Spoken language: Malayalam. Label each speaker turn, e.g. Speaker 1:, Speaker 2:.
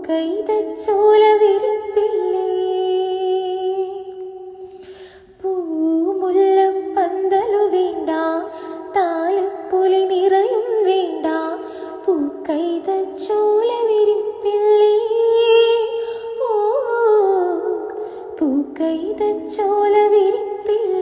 Speaker 1: പൂക്കൈതച്ചോല വിരിപ്പില്ലേ പൂമുല്ലപ്പന്തലു വേണ്ട താലപ്പൊലി നിറയും വേണ്ട പൂക്കൈതച്ചോല വിരിപ്പില്ലേ ഓ പൂക്കൈതച്ചോല വിരിപ്പില്ലേ